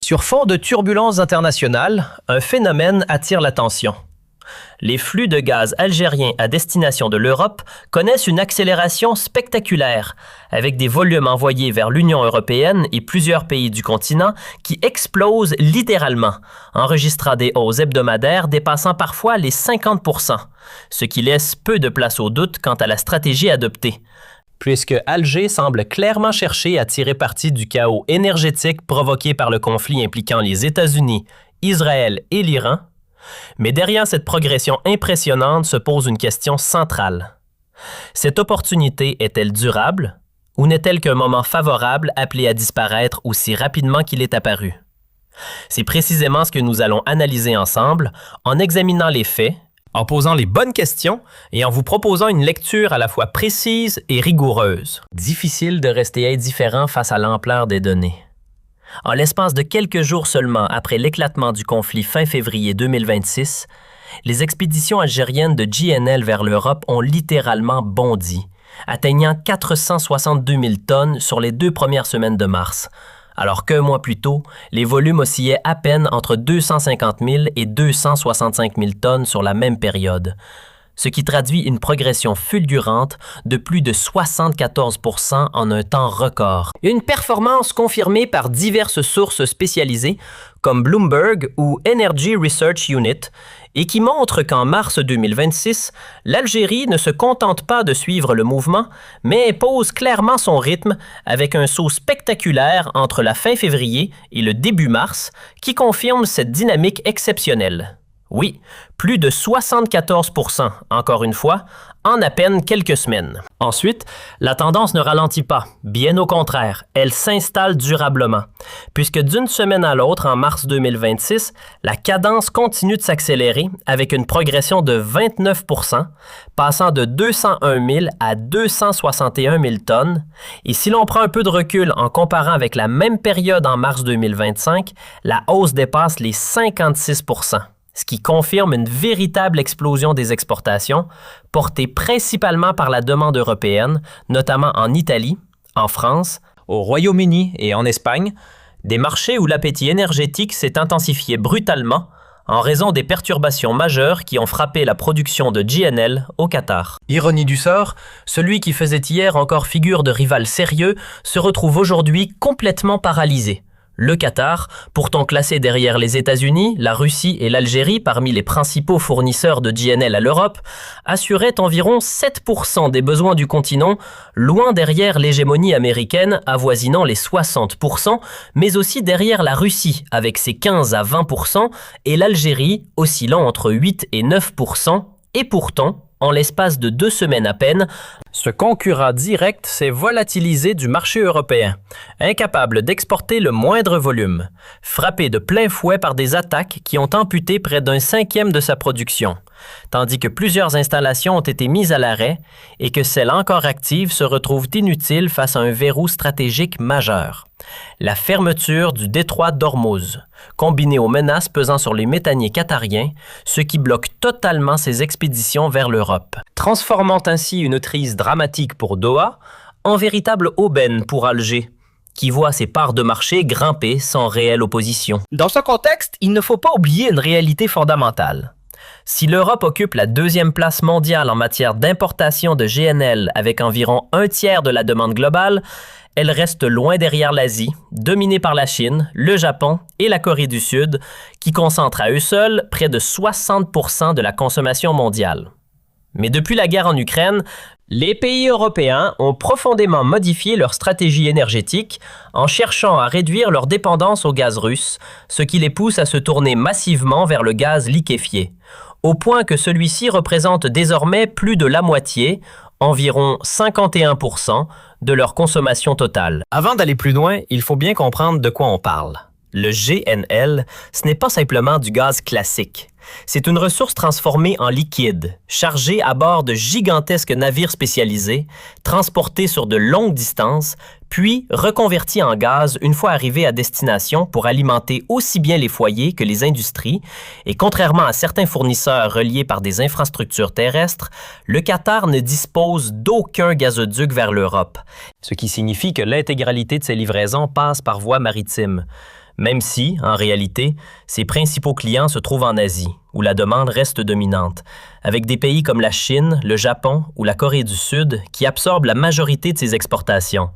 Sur fond de turbulences internationales, un phénomène attire l'attention. Les flux de gaz algériens à destination de l'Europe connaissent une accélération spectaculaire, avec des volumes envoyés vers l'Union européenne et plusieurs pays du continent qui explosent littéralement, enregistrant des hausses hebdomadaires dépassant parfois les 50%, ce qui laisse peu de place au doute quant à la stratégie adoptée, puisque Alger semble clairement chercher à tirer parti du chaos énergétique provoqué par le conflit impliquant les États-Unis, Israël et l'Iran. Mais derrière cette progression impressionnante se pose une question centrale. Cette opportunité est-elle durable ou n'est-elle qu'un moment favorable appelé à disparaître aussi rapidement qu'il est apparu? C'est précisément ce que nous allons analyser ensemble en examinant les faits, en posant les bonnes questions et en vous proposant une lecture à la fois précise et rigoureuse. Difficile de rester indifférent face à l'ampleur des données. En l'espace de quelques jours seulement après l'éclatement du conflit fin février 2026, les expéditions algériennes de GNL vers l'Europe ont littéralement bondi, atteignant 462 000 tonnes sur les 2 premières semaines de mars, alors qu'un mois plus tôt, les volumes oscillaient à peine entre 250 000 et 265 000 tonnes sur la même période, ce qui traduit une progression fulgurante de plus de 74% en un temps record. Une performance confirmée par diverses sources spécialisées comme Bloomberg ou Energy Research Unit et qui montre qu'en mars 2026, l'Algérie ne se contente pas de suivre le mouvement, mais pose clairement son rythme avec un saut spectaculaire entre la fin février et le début mars qui confirme cette dynamique exceptionnelle. Oui, plus de 74%, encore une fois, en à peine quelques semaines. Ensuite, la tendance ne ralentit pas, bien au contraire, elle s'installe durablement, puisque d'une semaine à l'autre, en mars 2026, la cadence continue de s'accélérer avec une progression de 29%, passant de 201 000 à 261 000 tonnes, et si l'on prend un peu de recul en comparant avec la même période en mars 2025, la hausse dépasse les 56%. Ce qui confirme une véritable explosion des exportations, portée principalement par la demande européenne, notamment en Italie, en France, au Royaume-Uni et en Espagne, des marchés où l'appétit énergétique s'est intensifié brutalement en raison des perturbations majeures qui ont frappé la production de GNL au Qatar. Ironie du sort, celui qui faisait hier encore figure de rival sérieux se retrouve aujourd'hui complètement paralysé. Le Qatar, pourtant classé derrière les États-Unis, la Russie et l'Algérie parmi les principaux fournisseurs de GNL à l'Europe, assurait environ 7% des besoins du continent, loin derrière l'hégémonie américaine avoisinant les 60%, mais aussi derrière la Russie avec ses 15 à 20% et l'Algérie oscillant entre 8 et 9%, et pourtant, en l'espace de 2 semaines à peine, ce concurrent direct s'est volatilisé du marché européen, incapable d'exporter le moindre volume, frappé de plein fouet par des attaques qui ont amputé près d'un 5e de sa production, tandis que plusieurs installations ont été mises à l'arrêt et que celles encore actives se retrouvent inutiles face à un verrou stratégique majeur. La fermeture du détroit d'Ormuz, combinée aux menaces pesant sur les méthaniers qatariens, ce qui bloque totalement ses expéditions vers l'Europe, transformant ainsi une crise dramatique pour Doha en véritable aubaine pour Alger, qui voit ses parts de marché grimper sans réelle opposition. Dans ce contexte, il ne faut pas oublier une réalité fondamentale. Si l'Europe occupe la 2e place mondiale en matière d'importation de GNL avec environ 1/3 de la demande globale, elle reste loin derrière l'Asie, dominée par la Chine, le Japon et la Corée du Sud, qui concentrent à eux seuls près de 60% de la consommation mondiale. Mais depuis la guerre en Ukraine, les pays européens ont profondément modifié leur stratégie énergétique en cherchant à réduire leur dépendance au gaz russe, ce qui les pousse à se tourner massivement vers le gaz liquéfié, au point que celui-ci représente désormais plus de la moitié, environ 51%, de leur consommation totale. Avant d'aller plus loin, il faut bien comprendre de quoi on parle. Le GNL, ce n'est pas simplement du gaz classique. C'est une ressource transformée en liquide, chargée à bord de gigantesques navires spécialisés, transportés sur de longues distances, puis reconvertis en gaz une fois arrivés à destination pour alimenter aussi bien les foyers que les industries. Et contrairement à certains fournisseurs reliés par des infrastructures terrestres, le Qatar ne dispose d'aucun gazoduc vers l'Europe, ce qui signifie que l'intégralité de ses livraisons passe par voie maritime. Même si, en réalité, ses principaux clients se trouvent en Asie, où la demande reste dominante, avec des pays comme la Chine, le Japon ou la Corée du Sud qui absorbent la majorité de ses exportations,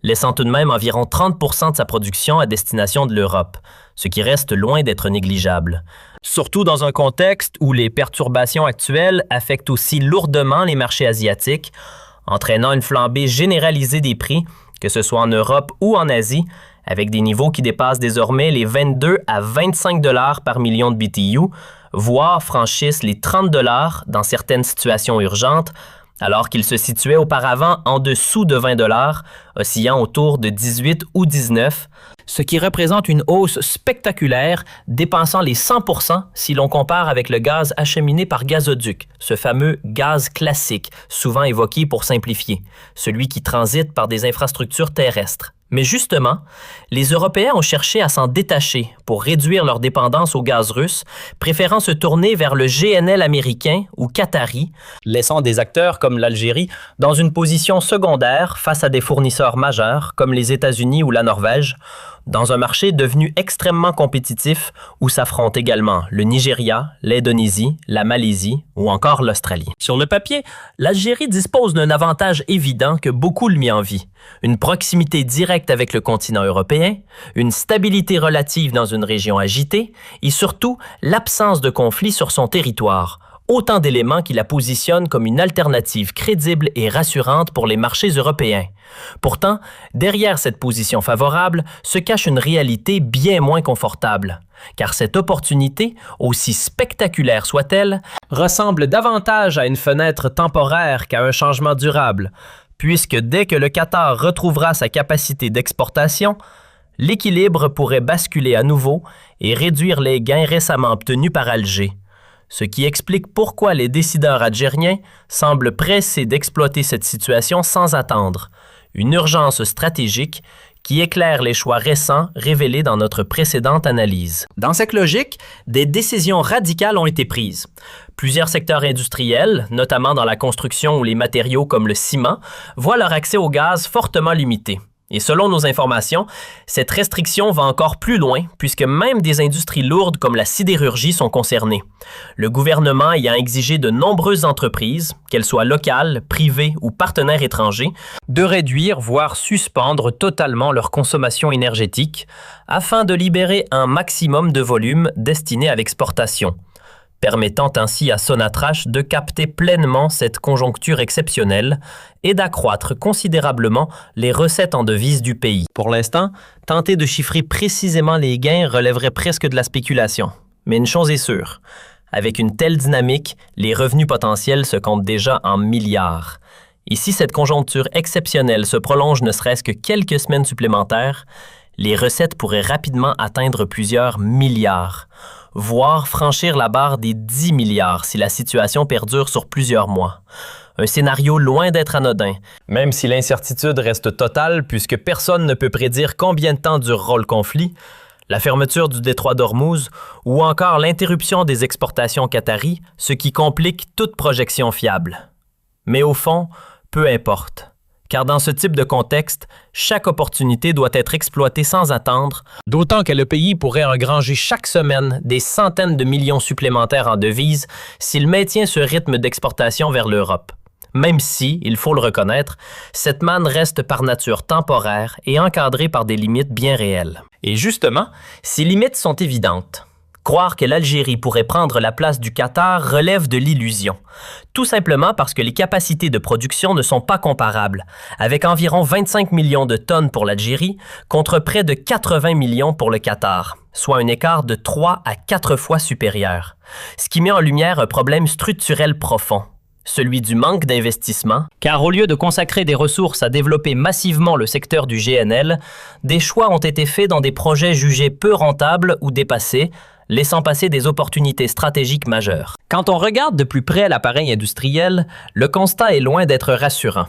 laissant tout de même environ 30% de sa production à destination de l'Europe, ce qui reste loin d'être négligeable. Surtout dans un contexte où les perturbations actuelles affectent aussi lourdement les marchés asiatiques, entraînant une flambée généralisée des prix, que ce soit en Europe ou en Asie, avec des niveaux qui dépassent désormais les 22 à 25 $ par million de BTU, voire franchissent les 30 $ dans certaines situations urgentes, alors qu'ils se situaient auparavant en dessous de 20 $, oscillant autour de 18 ou 19, ce qui représente une hausse spectaculaire, dépassant les 100% si l'on compare avec le gaz acheminé par gazoduc, ce fameux gaz classique, souvent évoqué pour simplifier, celui qui transite par des infrastructures terrestres. Mais justement, les Européens ont cherché à s'en détacher pour réduire leur dépendance au gaz russe, préférant se tourner vers le GNL américain ou qatari, laissant des acteurs comme l'Algérie dans une position secondaire face à des fournisseurs majeurs comme les États-Unis ou la Norvège, dans un marché devenu extrêmement compétitif où s'affrontent également le Nigeria, l'Indonésie, la Malaisie ou encore l'Australie. Sur le papier, l'Algérie dispose d'un avantage évident que beaucoup lui envient: une proximité directe avec le continent européen, une stabilité relative dans une région agitée et surtout l'absence de conflits sur son territoire. Autant d'éléments qui la positionnent comme une alternative crédible et rassurante pour les marchés européens. Pourtant, derrière cette position favorable se cache une réalité bien moins confortable, car cette opportunité, aussi spectaculaire soit-elle, ressemble davantage à une fenêtre temporaire qu'à un changement durable, puisque dès que le Qatar retrouvera sa capacité d'exportation, l'équilibre pourrait basculer à nouveau et réduire les gains récemment obtenus par Alger. Ce qui explique pourquoi les décideurs algériens semblent pressés d'exploiter cette situation sans attendre. Une urgence stratégique qui éclaire les choix récents révélés dans notre précédente analyse. Dans cette logique, des décisions radicales ont été prises. Plusieurs secteurs industriels, notamment dans la construction ou les matériaux comme le ciment, voient leur accès au gaz fortement limité. Et selon nos informations, cette restriction va encore plus loin puisque même des industries lourdes comme la sidérurgie sont concernées. Le gouvernement ayant exigé de nombreuses entreprises, qu'elles soient locales, privées ou partenaires étrangers, de réduire voire suspendre totalement leur consommation énergétique afin de libérer un maximum de volume destiné à l'exportation, permettant ainsi à Sonatrach de capter pleinement cette conjoncture exceptionnelle et d'accroître considérablement les recettes en devises du pays. Pour l'instant, tenter de chiffrer précisément les gains relèverait presque de la spéculation. Mais une chose est sûre, avec une telle dynamique, les revenus potentiels se comptent déjà en milliards. Et si cette conjoncture exceptionnelle se prolonge ne serait-ce que quelques semaines supplémentaires, les recettes pourraient rapidement atteindre plusieurs milliards, voire franchir la barre des 10 milliards si la situation perdure sur plusieurs mois. Un scénario loin d'être anodin, même si l'incertitude reste totale puisque personne ne peut prédire combien de temps durera le conflit, la fermeture du détroit d'Ormuz ou encore l'interruption des exportations qataries, ce qui complique toute projection fiable. Mais au fond, peu importe. Car dans ce type de contexte, chaque opportunité doit être exploitée sans attendre, d'autant que le pays pourrait engranger chaque semaine des centaines de millions supplémentaires en devises s'il maintient ce rythme d'exportation vers l'Europe. Même si, il faut le reconnaître, cette manne reste par nature temporaire et encadrée par des limites bien réelles. Et justement, ces limites sont évidentes. Croire que l'Algérie pourrait prendre la place du Qatar relève de l'illusion, tout simplement parce que les capacités de production ne sont pas comparables, avec environ 25 millions de tonnes pour l'Algérie contre près de 80 millions pour le Qatar, soit un écart de 3 à 4 fois supérieur, ce qui met en lumière un problème structurel profond. Celui du manque d'investissement, car au lieu de consacrer des ressources à développer massivement le secteur du GNL, des choix ont été faits dans des projets jugés peu rentables ou dépassés, laissant passer des opportunités stratégiques majeures. Quand on regarde de plus près l'appareil industriel, le constat est loin d'être rassurant.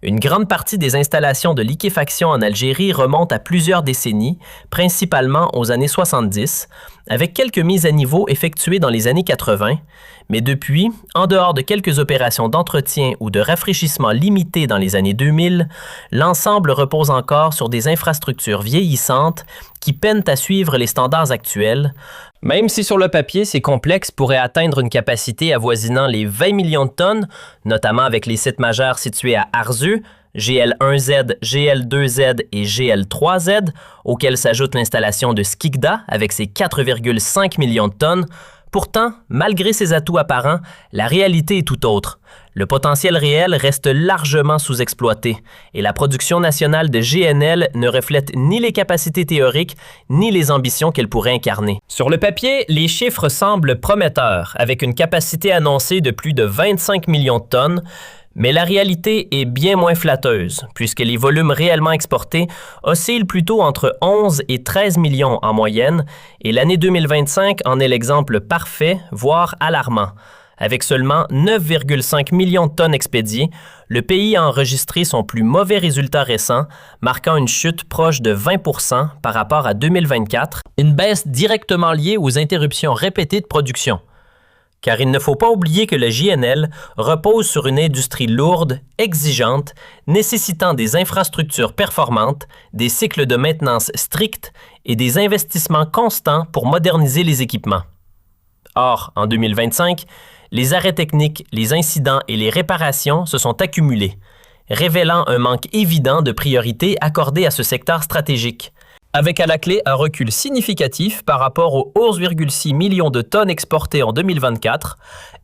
Une grande partie des installations de liquéfaction en Algérie remontent à plusieurs décennies, principalement aux années 70, avec quelques mises à niveau effectuées dans les années 80, mais depuis, en dehors de quelques opérations d'entretien ou de rafraîchissement limitées dans les années 2000, l'ensemble repose encore sur des infrastructures vieillissantes qui peinent à suivre les standards actuels, même si sur le papier, ces complexes pourraient atteindre une capacité avoisinant les 20 millions de tonnes, notamment avec les sites majeurs situés à Arzeu, GL1Z, GL2Z et GL3Z, auxquels s'ajoute l'installation de Skikda avec ses 4,5 millions de tonnes. Pourtant, malgré ses atouts apparents, la réalité est tout autre. Le potentiel réel reste largement sous-exploité et la production nationale de GNL ne reflète ni les capacités théoriques ni les ambitions qu'elle pourrait incarner. Sur le papier, les chiffres semblent prometteurs, avec une capacité annoncée de plus de 25 millions de tonnes, mais la réalité est bien moins flatteuse, puisque les volumes réellement exportés oscillent plutôt entre 11 et 13 millions en moyenne, et l'année 2025 en est l'exemple parfait, voire alarmant. Avec seulement 9,5 millions de tonnes expédiées, le pays a enregistré son plus mauvais résultat récent, marquant une chute proche de 20% par rapport à 2024, une baisse directement liée aux interruptions répétées de production. Car il ne faut pas oublier que le JNL repose sur une industrie lourde, exigeante, nécessitant des infrastructures performantes, des cycles de maintenance stricts et des investissements constants pour moderniser les équipements. Or, en 2025, les arrêts techniques, les incidents et les réparations se sont accumulés, révélant un manque évident de priorité accordée à ce secteur stratégique, avec à la clé un recul significatif par rapport aux 11,6 millions de tonnes exportées en 2024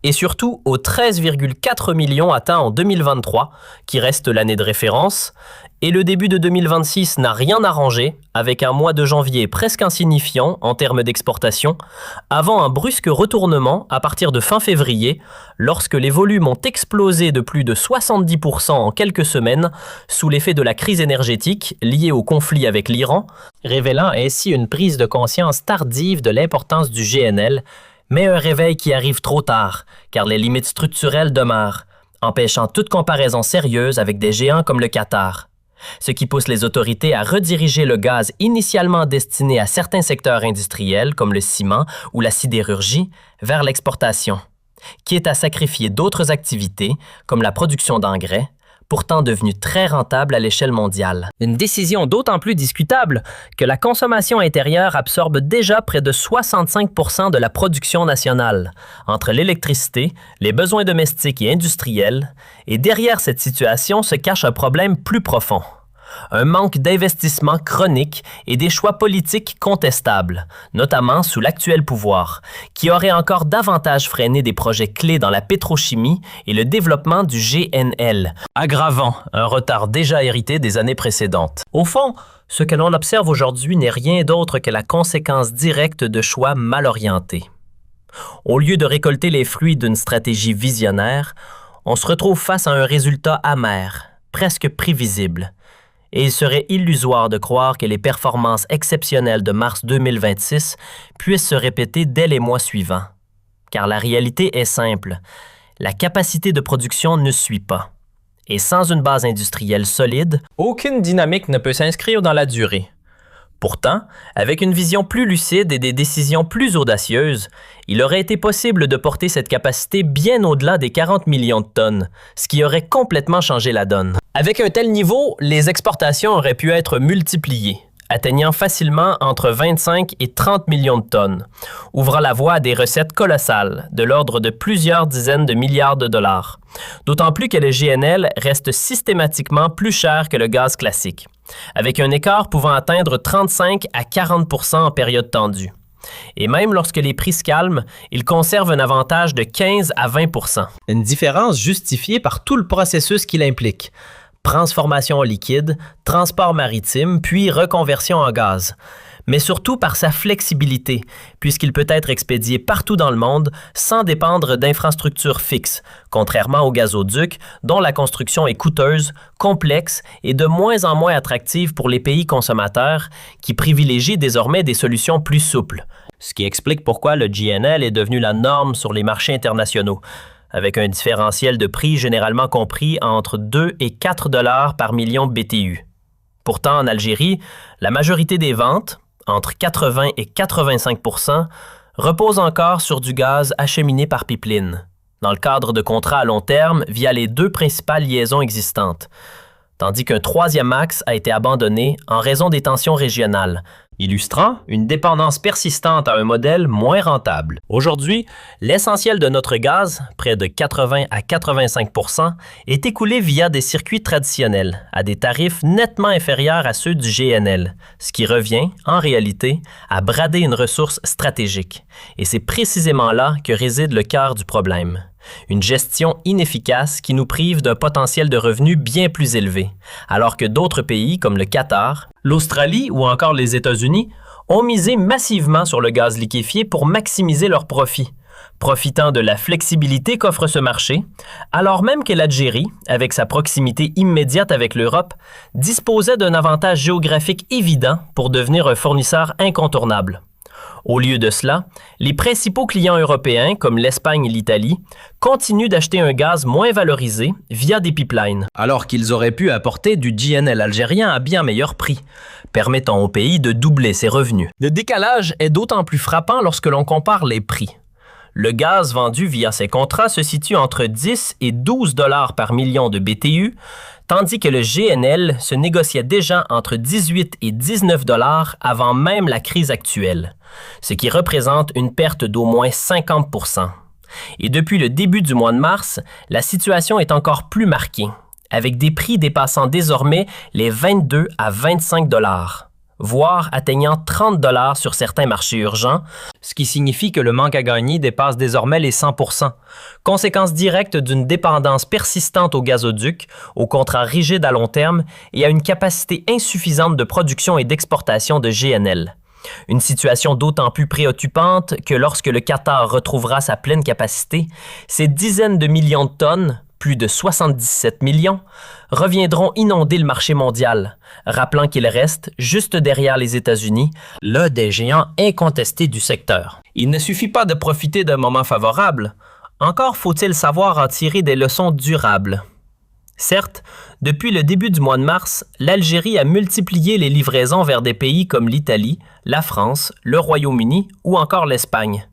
et surtout aux 13,4 millions atteints en 2023, qui reste l'année de référence, et le début de 2026 n'a rien arrangé, avec un mois de janvier presque insignifiant en termes d'exportation, avant un brusque retournement à partir de fin février, lorsque les volumes ont explosé de plus de 70% en quelques semaines sous l'effet de la crise énergétique liée au conflit avec l'Iran, révélant ainsi une prise de conscience tardive de l'importance du GNL, mais un réveil qui arrive trop tard, car les limites structurelles demeurent, empêchant toute comparaison sérieuse avec des géants comme le Qatar. Ce qui pousse les autorités à rediriger le gaz initialement destiné à certains secteurs industriels comme le ciment ou la sidérurgie vers l'exportation, quitte à sacrifier d'autres activités comme la production d'engrais, pourtant devenue très rentable à l'échelle mondiale. Une décision d'autant plus discutable que la consommation intérieure absorbe déjà près de 65% de la production nationale, entre l'électricité, les besoins domestiques et industriels, et derrière cette situation se cache un problème plus profond. Un manque d'investissement chronique et des choix politiques contestables, notamment sous l'actuel pouvoir, qui aurait encore davantage freiné des projets clés dans la pétrochimie et le développement du GNL, aggravant un retard déjà hérité des années précédentes. Au fond, ce que l'on observe aujourd'hui n'est rien d'autre que la conséquence directe de choix mal orientés. Au lieu de récolter les fruits d'une stratégie visionnaire, on se retrouve face à un résultat amer, presque prévisible. Et il serait illusoire de croire que les performances exceptionnelles de mars 2026 puissent se répéter dès les mois suivants. Car la réalité est simple, la capacité de production ne suit pas. Et sans une base industrielle solide, aucune dynamique ne peut s'inscrire dans la durée. Pourtant, avec une vision plus lucide et des décisions plus audacieuses, il aurait été possible de porter cette capacité bien au-delà des 40 millions de tonnes, ce qui aurait complètement changé la donne. Avec un tel niveau, les exportations auraient pu être multipliées, atteignant facilement entre 25 et 30 millions de tonnes, ouvrant la voie à des recettes colossales, de l'ordre de plusieurs dizaines de milliards de dollars. D'autant plus que le GNL reste systématiquement plus cher que le gaz classique, avec un écart pouvant atteindre 35 à 40% en période tendue. Et même lorsque les prix se calment, il conserve un avantage de 15 à 20%. Une différence justifiée par tout le processus qu'il implique. Transformation en liquide, transport maritime, puis reconversion en gaz. Mais surtout par sa flexibilité, puisqu'il peut être expédié partout dans le monde sans dépendre d'infrastructures fixes, contrairement au gazoduc, dont la construction est coûteuse, complexe et de moins en moins attractive pour les pays consommateurs qui privilégient désormais des solutions plus souples. Ce qui explique pourquoi le GNL est devenu la norme sur les marchés internationaux, avec un différentiel de prix généralement compris entre 2 et 4 $ par million BTU. Pourtant, en Algérie, la majorité des ventes, entre 80 et 85 %, reposent encore sur du gaz acheminé par pipeline, dans le cadre de contrats à long terme via les 2 principales liaisons existantes, tandis qu'un 3e axe a été abandonné en raison des tensions régionales, illustrant une dépendance persistante à un modèle moins rentable. Aujourd'hui, l'essentiel de notre gaz, près de 80 à 85 %, est écoulé via des circuits traditionnels, à des tarifs nettement inférieurs à ceux du GNL, ce qui revient, en réalité, à brader une ressource stratégique. Et c'est précisément là que réside le cœur du problème. Une gestion inefficace qui nous prive d'un potentiel de revenus bien plus élevé, alors que d'autres pays comme le Qatar, l'Australie ou encore les États-Unis ont misé massivement sur le gaz liquéfié pour maximiser leurs profits, profitant de la flexibilité qu'offre ce marché, alors même que l'Algérie, avec sa proximité immédiate avec l'Europe, disposait d'un avantage géographique évident pour devenir un fournisseur incontournable. Au lieu de cela, les principaux clients européens, comme l'Espagne et l'Italie, continuent d'acheter un gaz moins valorisé via des pipelines, alors qu'ils auraient pu apporter du GNL algérien à bien meilleur prix, permettant au pays de doubler ses revenus. Le décalage est d'autant plus frappant lorsque l'on compare les prix. Le gaz vendu via ces contrats se situe entre 10 et 12 $ par million de BTU, tandis que le GNL se négociait déjà entre 18 et 19 $ avant même la crise actuelle, ce qui représente une perte d'au moins 50 %. Et depuis le début du mois de mars, la situation est encore plus marquée, avec des prix dépassant désormais les 22 à 25 $, voire atteignant 30 $ sur certains marchés urgents, ce qui signifie que le manque à gagner dépasse désormais les 100 %, conséquence directe d'une dépendance persistante au gazoduc, aux contrats rigides à long terme et à une capacité insuffisante de production et d'exportation de GNL. Une situation d'autant plus préoccupante que lorsque le Qatar retrouvera sa pleine capacité, ces dizaines de millions de tonnes, plus de 77 millions, reviendront inonder le marché mondial, rappelant qu'il reste, juste derrière les États-Unis, l'un des géants incontestés du secteur. Il ne suffit pas de profiter d'un moment favorable, encore faut-il savoir en tirer des leçons durables. Certes, depuis le début du mois de mars, l'Algérie a multiplié les livraisons vers des pays comme l'Italie, la France, le Royaume-Uni ou encore l'Espagne.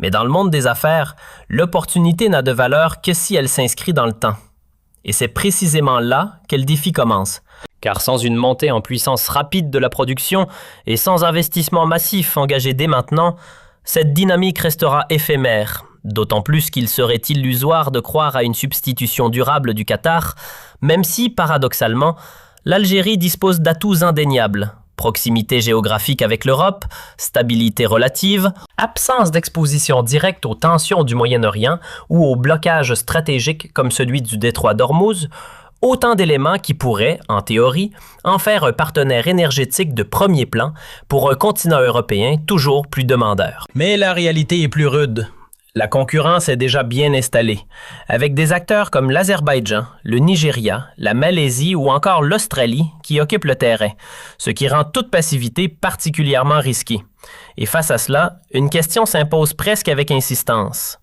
Mais dans le monde des affaires, l'opportunité n'a de valeur que si elle s'inscrit dans le temps. Et c'est précisément là que le défi commence. Car sans une montée en puissance rapide de la production et sans investissement massif engagé dès maintenant, cette dynamique restera éphémère, d'autant plus qu'il serait illusoire de croire à une substitution durable du Qatar, même si, paradoxalement, l'Algérie dispose d'atouts indéniables. Proximité géographique avec l'Europe, stabilité relative, absence d'exposition directe aux tensions du Moyen-Orient ou aux blocages stratégiques comme celui du détroit d'Ormuz, autant d'éléments qui pourraient, en théorie, en faire un partenaire énergétique de premier plan pour un continent européen toujours plus demandeur. Mais la réalité est plus rude. La concurrence est déjà bien installée, avec des acteurs comme l'Azerbaïdjan, le Nigeria, la Malaisie ou encore l'Australie qui occupent le terrain, ce qui rend toute passivité particulièrement risquée. Et face à cela, une question s'impose presque avec insistance.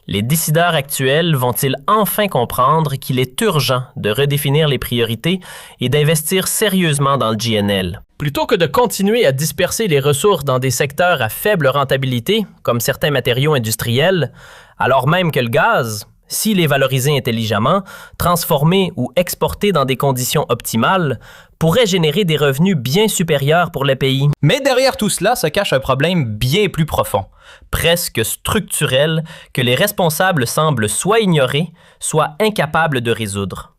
Les décideurs actuels vont-ils enfin comprendre qu'il est urgent de redéfinir les priorités et d'investir sérieusement dans le GNL? Plutôt que de continuer à disperser les ressources dans des secteurs à faible rentabilité, comme certains matériaux industriels, alors même que le gaz, s'il est valorisé intelligemment, transformé ou exporté dans des conditions optimales, pourrait générer des revenus bien supérieurs pour les pays. Mais derrière tout cela se cache un problème bien plus profond, presque structurel, que les responsables semblent soit ignorer, soit incapables de résoudre.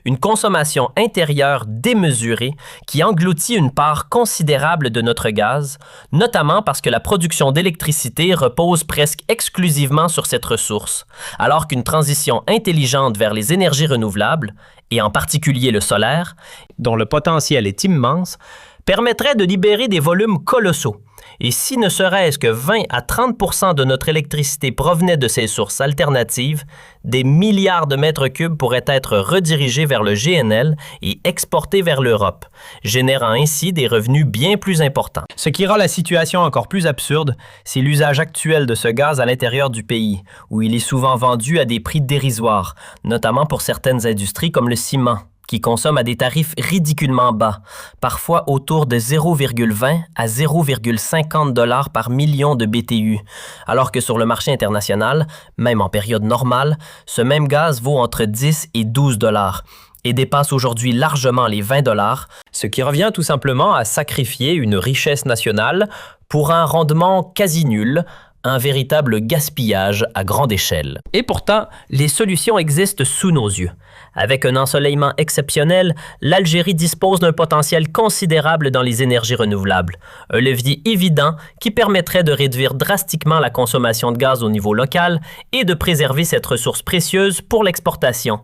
Une consommation intérieure démesurée qui engloutit une part considérable de notre gaz, notamment parce que la production d'électricité repose presque exclusivement sur cette ressource, alors qu'une transition intelligente vers les énergies renouvelables, et en particulier le solaire, dont le potentiel est immense, permettrait de libérer des volumes colossaux Et si ne serait-ce que 20 à 30 % de notre électricité provenait de ces sources alternatives, des milliards de mètres cubes pourraient être redirigés vers le GNL et exportés vers l'Europe, générant ainsi des revenus bien plus importants. Ce qui rend la situation encore plus absurde, c'est l'usage actuel de ce gaz à l'intérieur du pays, où il est souvent vendu à des prix dérisoires, notamment pour certaines industries comme le ciment, qui consomment à des tarifs ridiculement bas, parfois autour de 0,20 à 0,50 $ par million de BTU, alors que sur le marché international, même en période normale, ce même gaz vaut entre 10 et 12 $ et dépasse aujourd'hui largement les 20 $, ce qui revient tout simplement à sacrifier une richesse nationale pour un rendement quasi nul, un véritable gaspillage à grande échelle. Et pourtant, les solutions existent sous nos yeux. Avec un ensoleillement exceptionnel, l'Algérie dispose d'un potentiel considérable dans les énergies renouvelables, un levier évident qui permettrait de réduire drastiquement la consommation de gaz au niveau local et de préserver cette ressource précieuse pour l'exportation.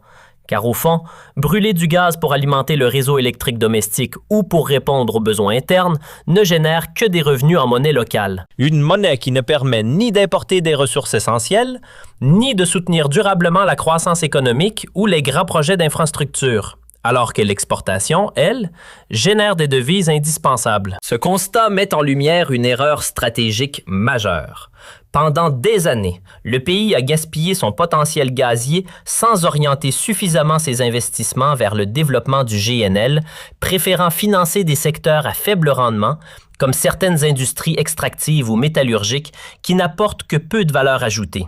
Car au fond, brûler du gaz pour alimenter le réseau électrique domestique ou pour répondre aux besoins internes ne génère que des revenus en monnaie locale. Une monnaie qui ne permet ni d'importer des ressources essentielles, ni de soutenir durablement la croissance économique ou les grands projets d'infrastructure. Alors que l'exportation, elle, génère des devises indispensables. Ce constat met en lumière une erreur stratégique majeure. Pendant des années, le pays a gaspillé son potentiel gazier sans orienter suffisamment ses investissements vers le développement du GNL, préférant financer des secteurs à faible rendement, comme certaines industries extractives ou métallurgiques qui n'apportent que peu de valeur ajoutée.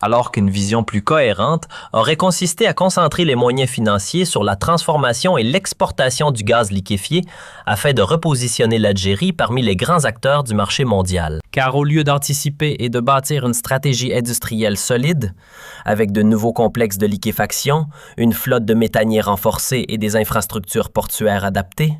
Alors qu'une vision plus cohérente aurait consisté à concentrer les moyens financiers sur la transformation et l'exportation du gaz liquéfié afin de repositionner l'Algérie parmi les grands acteurs du marché mondial. Car au lieu d'anticiper et de bâtir une stratégie industrielle solide, avec de nouveaux complexes de liquéfaction, une flotte de méthaniers renforcée et des infrastructures portuaires adaptées,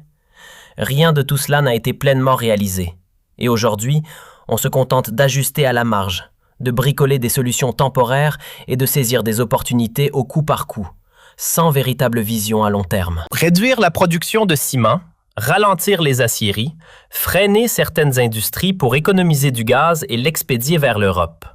rien de tout cela n'a été pleinement réalisé. Et aujourd'hui, on se contente d'ajuster à la marge, de bricoler des solutions temporaires et de saisir des opportunités au coup par coup, sans véritable vision à long terme. Réduire la production de ciment, ralentir les aciéries, freiner certaines industries pour économiser du gaz et l'expédier vers l'Europe.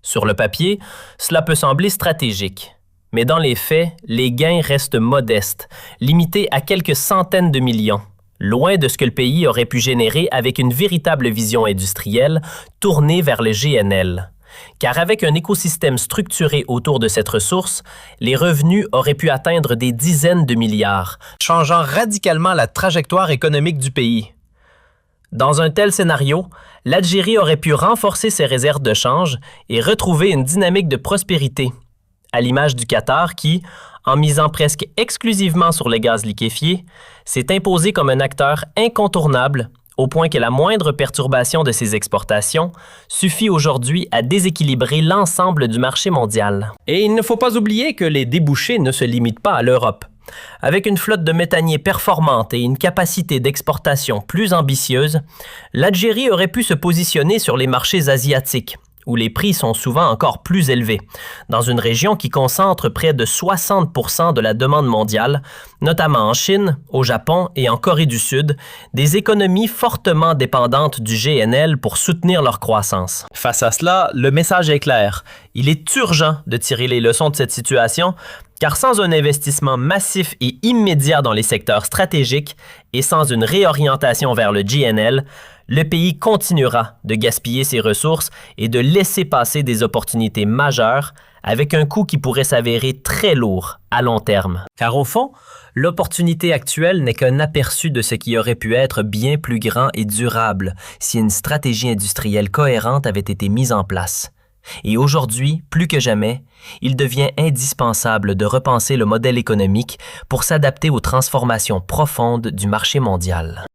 Sur le papier, cela peut sembler stratégique, mais dans les faits, les gains restent modestes, limités à quelques centaines de millions. Loin de ce que le pays aurait pu générer avec une véritable vision industrielle tournée vers le GNL. Car avec un écosystème structuré autour de cette ressource, les revenus auraient pu atteindre des dizaines de milliards, changeant radicalement la trajectoire économique du pays. Dans un tel scénario, l'Algérie aurait pu renforcer ses réserves de change et retrouver une dynamique de prospérité, à l'image du Qatar qui, en misant presque exclusivement sur les gaz liquéfiés, s'est imposé comme un acteur incontournable au point que la moindre perturbation de ses exportations suffit aujourd'hui à déséquilibrer l'ensemble du marché mondial. Et il ne faut pas oublier que les débouchés ne se limitent pas à l'Europe. Avec une flotte de méthaniers performante et une capacité d'exportation plus ambitieuse, l'Algérie aurait pu se positionner sur les marchés asiatiques, où les prix sont souvent encore plus élevés, dans une région qui concentre près de 60% de la demande mondiale, notamment en Chine, au Japon et en Corée du Sud, des économies fortement dépendantes du GNL pour soutenir leur croissance. Face à cela, le message est clair. Il est urgent de tirer les leçons de cette situation, car sans un investissement massif et immédiat dans les secteurs stratégiques et sans une réorientation vers le GNL, le pays continuera de gaspiller ses ressources et de laisser passer des opportunités majeures avec un coût qui pourrait s'avérer très lourd à long terme. Car au fond, l'opportunité actuelle n'est qu'un aperçu de ce qui aurait pu être bien plus grand et durable si une stratégie industrielle cohérente avait été mise en place. Et aujourd'hui, plus que jamais, il devient indispensable de repenser le modèle économique pour s'adapter aux transformations profondes du marché mondial.